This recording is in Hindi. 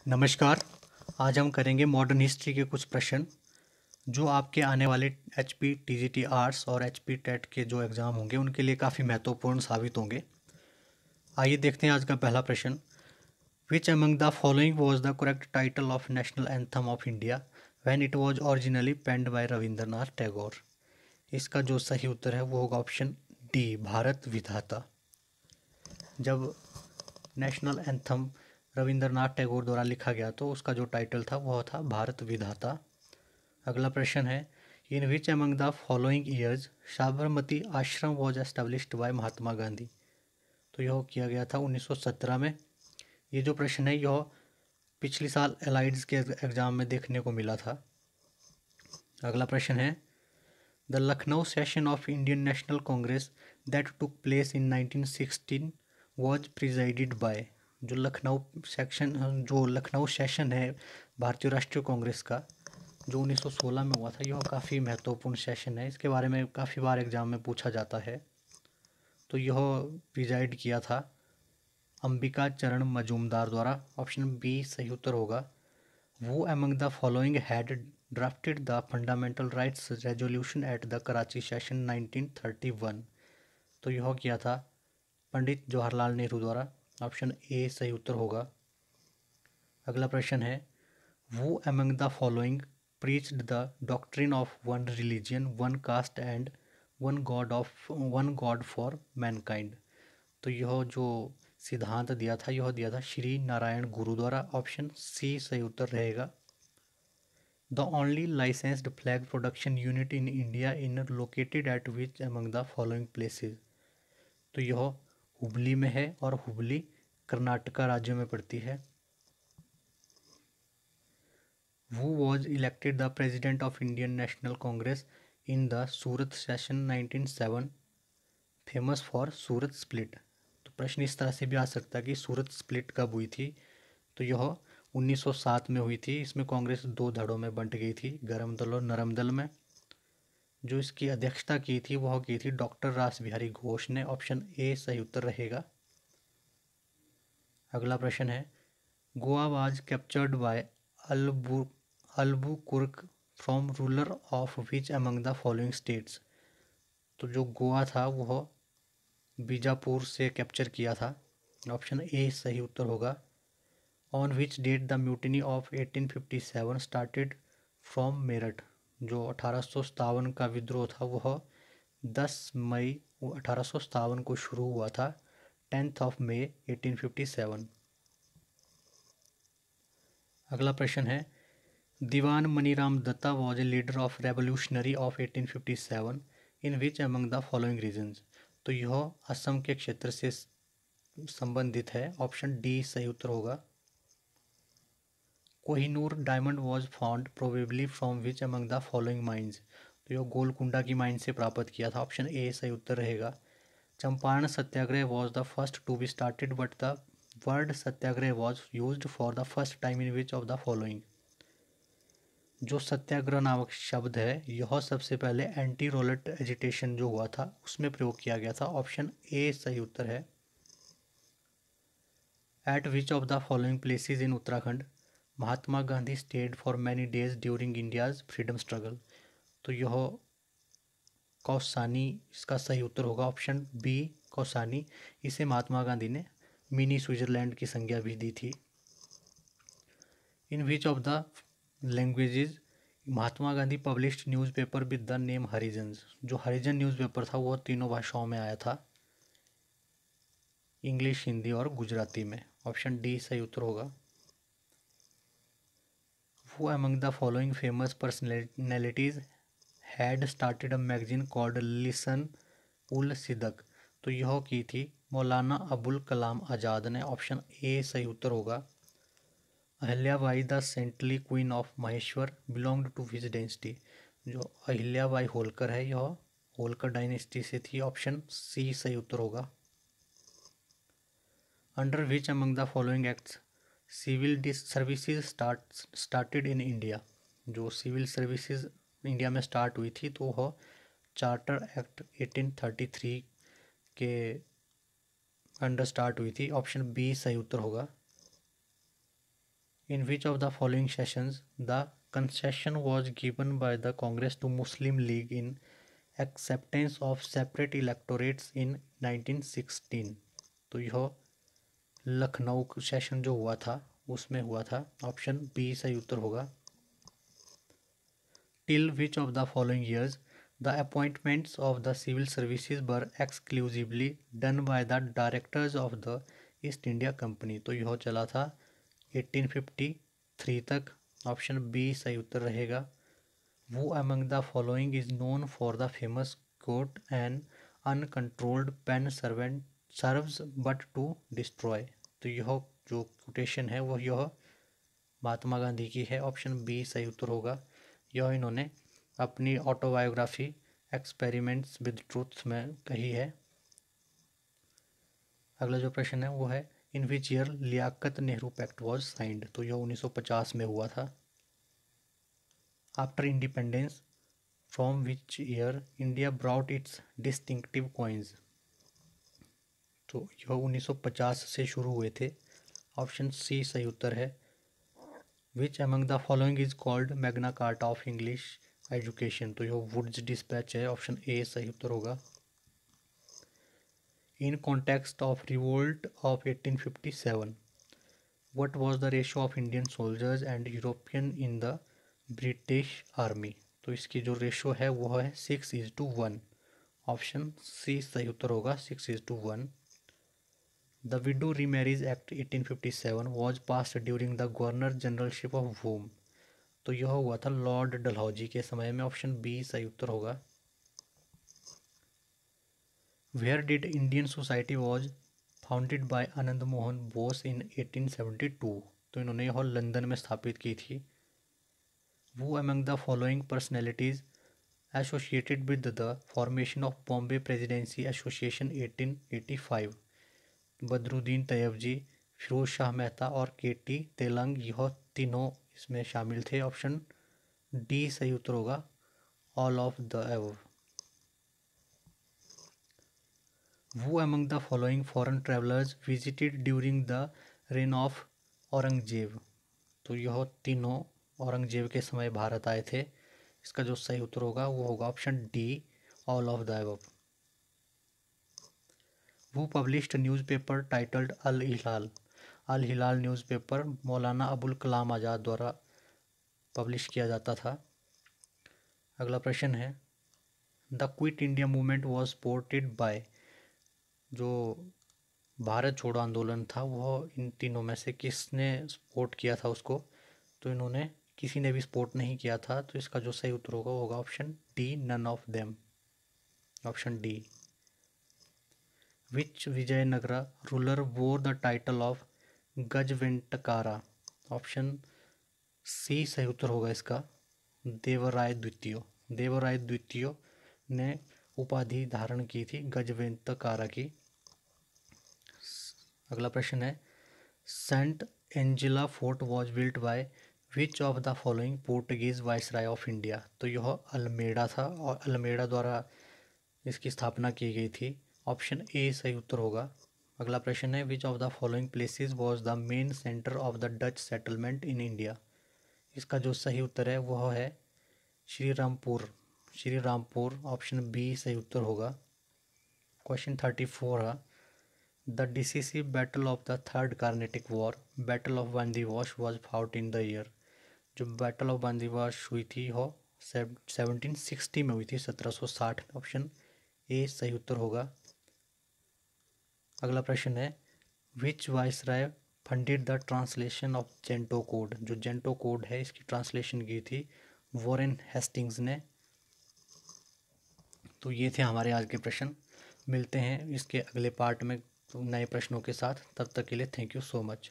नमस्कार। आज हम करेंगे मॉडर्न हिस्ट्री के कुछ प्रश्न जो आपके आने वाले एचपी टीजीटी आर्ट्स और एचपी टेट के जो एग्ज़ाम होंगे उनके लिए काफ़ी महत्वपूर्ण साबित होंगे। आइए देखते हैं आज का पहला प्रश्न। Which among the following was the correct title of national anthem of India when it was originally penned by Rabindranath Tagore. इसका जो सही उत्तर है वो होगा ऑप्शन डी, भारत विधाता। जब नेशनल एंथम रविंद्रनाथ टैगोर द्वारा लिखा गया तो उसका जो टाइटल था वह था भारत विधाता। अगला प्रश्न है, in which among the following years Sabarmati Ashram was established by Mahatma Gandhi. तो यह किया गया था 1917 में। ये जो प्रश्न है यह पिछले साल एलाइड्स के एग्जाम में देखने को मिला था। अगला प्रश्न है, the Lucknow session of Indian National Congress that took place in 1916 was presided by. जो लखनऊ सेशन है भारतीय राष्ट्रीय कांग्रेस का जो 1916 में हुआ था, यह काफ़ी महत्वपूर्ण सेशन है। इसके बारे में काफ़ी बार एग्जाम में पूछा जाता है। तो यह प्रिजाइड किया था अंबिका चरण मजूमदार द्वारा। ऑप्शन बी सही उत्तर होगा। Who among the following had drafted the fundamental rights resolution at the Karachi session 1931। तो यह किया था पंडित जवाहरलाल नेहरू द्वारा। ऑप्शन ए सही उत्तर होगा। अगला प्रश्न है, वो among the following preached the doctrine of one religion, one caste and one god for mankind। तो यह जो सिद्धांत दिया था यह दिया था श्री नारायण गुरु द्वारा। ऑप्शन सी सही उत्तर रहेगा। The only licensed flag production unit in India in located at which among the following places. तो यह हुबली में है और हुबली कर्नाटका राज्य में पड़ती है। Who was elected the president of Indian National Congress in the Surat session 1907 famous for Surat split. तो प्रश्न इस तरह से भी आ सकता है कि सूरत स्प्लिट कब हुई थी। तो यह 1907 में हुई थी। इसमें कांग्रेस दो धड़ों में बंट गई थी, गरम दल और नरम दल में। जो इसकी अध्यक्षता की थी वह की थी डॉक्टर रास बिहारी घोष ने। ऑप्शन ए सही उत्तर रहेगा। अगला प्रश्न है, Goa was captured by Albuquerque from ruler of which among the following states. तो जो गोवा था वह बीजापुर से कैप्चर किया था। ऑप्शन ए सही उत्तर होगा। On which date the mutiny of 1857 started from Meerut. जो 1857 का विद्रोह था वह 10 मई 1857 को शुरू हुआ था। 10 मई 1857। अगला प्रश्न है, Dewan Maniram Dutta was a leader of revolutionary of 1857 in which among the following regions. तो यह असम के क्षेत्र से संबंधित है। ऑप्शन डी सही उत्तर होगा। Kohinoor diamond was found probably from which among the following mines. तो यह गोलकुंडा की माइन से प्राप्त किया था। ऑप्शन ए सही उत्तर रहेगा। Champaran Satyagraha was the first to be started but the word Satyagraha was used for the first time in which of the following. जो सत्याग्रह नामक शब्द है यह सबसे पहले एंटी रोलेट एजिटेशन जो हुआ था उसमें प्रयोग किया गया था। ऑप्शन ए सही उत्तर है। At which of the following places in Uttarakhand Mahatma Gandhi stayed for many days during India's freedom struggle. तो यह कौसानी इसका सही उत्तर होगा। Option B Kausani. इसे महात्मा गांधी ने मिनी स्विट्जरलैंड की संज्ञा भी दी थी। In which of the languages Mahatma Gandhi published newspaper with the name Harijans. जो हरिजन न्यूज़पेपर था वह तीनों भाषाओं में आया था, इंग्लिश, हिंदी और गुजराती में। ऑप्शन डी सही उत्तर होगा। Who among the following famous personalities had started a magazine called Lisan ul Sidq. तो यह की थी मौलाना अबुल कलाम आज़ाद ने। ऑप्शन ए सही उत्तर होगा। Ahilyabai the saintly queen of Maheshwar belonged to which dynasty. जो अहिल्याबाई होलकर है यह होलकर डायनेस्टी से थी। ऑप्शन सी सही उत्तर होगा। Under which among the following acts civil services started in India. जो सिविल सर्विसेज इंडिया में स्टार्ट हुई थी तो वह चार्टर एक्ट 1833 के अंडर स्टार्ट हुई थी। ऑप्शन बी सही उत्तर होगा। In which of the following sessions the concession was given by the Congress to Muslim League in acceptance of separate electorates in 1916? तो यह लखनऊ सेशन जो हुआ था उसमें हुआ था। ऑप्शन बी सही उत्तर होगा। Till which of the following years the appointments of the civil services were exclusively done by the directors of the east India company? तो यह चला था 1853 तक। ऑप्शन बी सही उत्तर रहेगा। Who among the following is known for the famous quote an uncontrolled pen servant serves but to destroy? तो यह जो कोटेशन है वह यह महात्मा गांधी की है। ऑप्शन बी सही उत्तर होगा। यह इन्होंने अपनी ऑटोबायोग्राफी एक्सपेरिमेंट्स विद ट्रूथ में कही है। अगला जो प्रश्न है वो है in which year Liaquat Nehru pact was signed? तो यह 1950 में हुआ था। After independence from which year India brought its distinctive coins? तो यह 1950 से शुरू हुए थे। ऑप्शन सी सही उत्तर है। विच among the following is called Magna carta of English education? तो यह वुड्स डिस्पैच है। ऑप्शन ए सही उत्तर होगा। In context of revolt of 1857, what was the ratio of Indian soldiers and European in the British Army? तो इसकी जो रेशो है वो है 6:1। ऑप्शन सी सही उत्तर होगा 6:1। The Widow Remarriage Act 1857 was passed during the Governor Generalship of whom? तो यह हुआ था लॉर्ड डलहौजी के समय में। ऑप्शन बी सही उत्तर होगा। Where did Indian Society was founded by Anand Mohan Bose in 1872? तो इन्होंने यह लंदन में स्थापित की थी। Who among the following personalities associated with the formation of Bombay Presidency Association 1885? Badruddin Tayyab जी, फिरोज शाह मेहता और के.टी. तेलंग, यह तीनों इसमें शामिल थे। ऑप्शन डी सही उत्तर होगा। All of the above. Who among the following foreign travelers visited during the reign of Aurangzeb? तो यह तीनों औरंगजेब के समय भारत आए थे। इसका जो सही उत्तर होगा वो होगा option D all of the above. Who published a newspaper titled Al Hilal? Al Hilal newspaper Maulana Abul Kalam Azad द्वारा पब्लिश किया जाता था। अगला प्रश्न है the quit India movement was supported by? जो भारत छोड़ो आंदोलन था वह इन तीनों में से किसने सपोर्ट किया था उसको? तो इन्होंने किसी ने भी सपोर्ट नहीं किया था। तो इसका जो सही उत्तर होगा वो होगा option D none of them. Option D. Which Vijayanagara ruler wore the title of Gajaventakara? Option C सही उत्तर होगा इसका। देवराय द्वितीय। देवराय द्वितीय ने उपाधि धारण की थी गजवेंतकारा की। अगला प्रश्न है Saint Angelo fort was built by which of the following Portuguese viceroy of India? तो यह अल्मेडा था और अल्मेडा द्वारा इसकी स्थापना की गई थी। ऑप्शन ए सही उत्तर होगा। अगला प्रश्न है which of the following places was the main centre of the Dutch settlement in India? इसका जो सही उत्तर है वह है Shrirampur. Shrirampur. Option B सही उत्तर होगा। क्वेश्चन 34 है the decisive battle of the third Carnatic war battle of Wandiwash was fought in the year? जो बैटल ऑफ बंदीवाश हुई थी वह 1760 में हुई थी, 1760 में। ऑप्शन ए सही उत्तर होगा। अगला प्रश्न है which viceroy funded the translation of Gentoo code? जो जेंटो कोड है इसकी ट्रांसलेशन की थी वॉरेन हेस्टिंग्स ने। तो ये थे हमारे आज के प्रश्न। मिलते हैं इसके अगले पार्ट में नए प्रश्नों के साथ। तब तक के लिए थैंक यू सो मच।